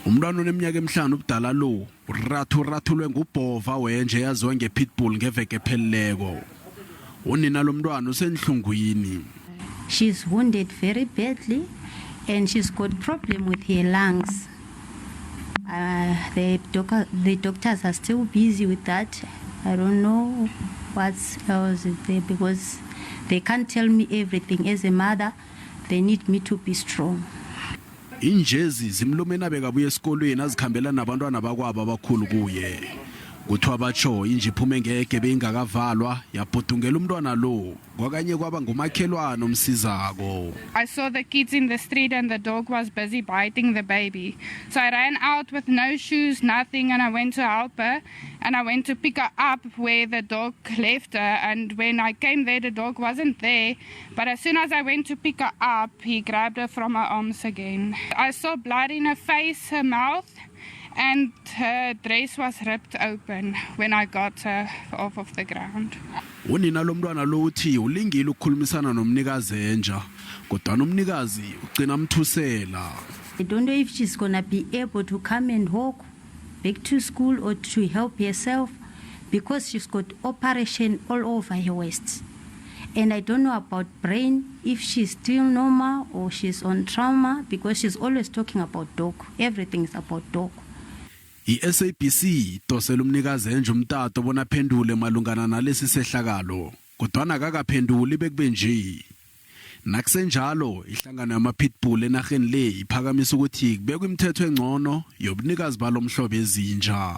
Umntwana oneminyaka emihlanu ubudala lo urathulwe ngubhova wenja yaziwa ngePitbull ngeveke epheleleko. Unina lomntwana usenhlungwini. She's wounded very badly and she's got problem with her lungs. The doctors are still busy with that. I don't know what else is there because they can't tell me everything. As a mother, they need me to be strong. Injezi zimlumena bekabuye esikolweni azikhambela nabantwana bakwabo abakhulu kuye. Kuthiwa batsho inje iphume ngeke beyingakavalwa yabhudungela umntwana lo kwakanye kwaba ngumakhelwane omsizako. I saw the kids in the street and the dog was busy biting the baby. So I ran out with no shoes, nothing, and I went to help her and I went to pick her up where the dog left her, and when I came there the dog wasn't there, but as soon as I went to pick her up he grabbed her from her arms again. I saw blood in her face, her mouth, and her dress was ripped open when I got her off of the ground. Unina lomntwana lo uthi ulingile ukukhulumisana nomnikazi enja, kodwana umnikazi ugcina amthusela. I don't know if she's gonna be able to come and walk back to school or to help herself because she's got operation all over her waist. And I don't know about brain, if she's still normal or she's on trauma, because she's always talking about dog. Everything is about dog. SABC tosela umnikazi enje umtato bona phendule malungana nalesi sehlakalo, kodwana akakaphenduli bekube nje. Nakusenjalo ihlangano yamaPitbull enarheni le iphakamisa ukuthi kubekwe imithetho engcono yobunikazi balomhlobo ezinja.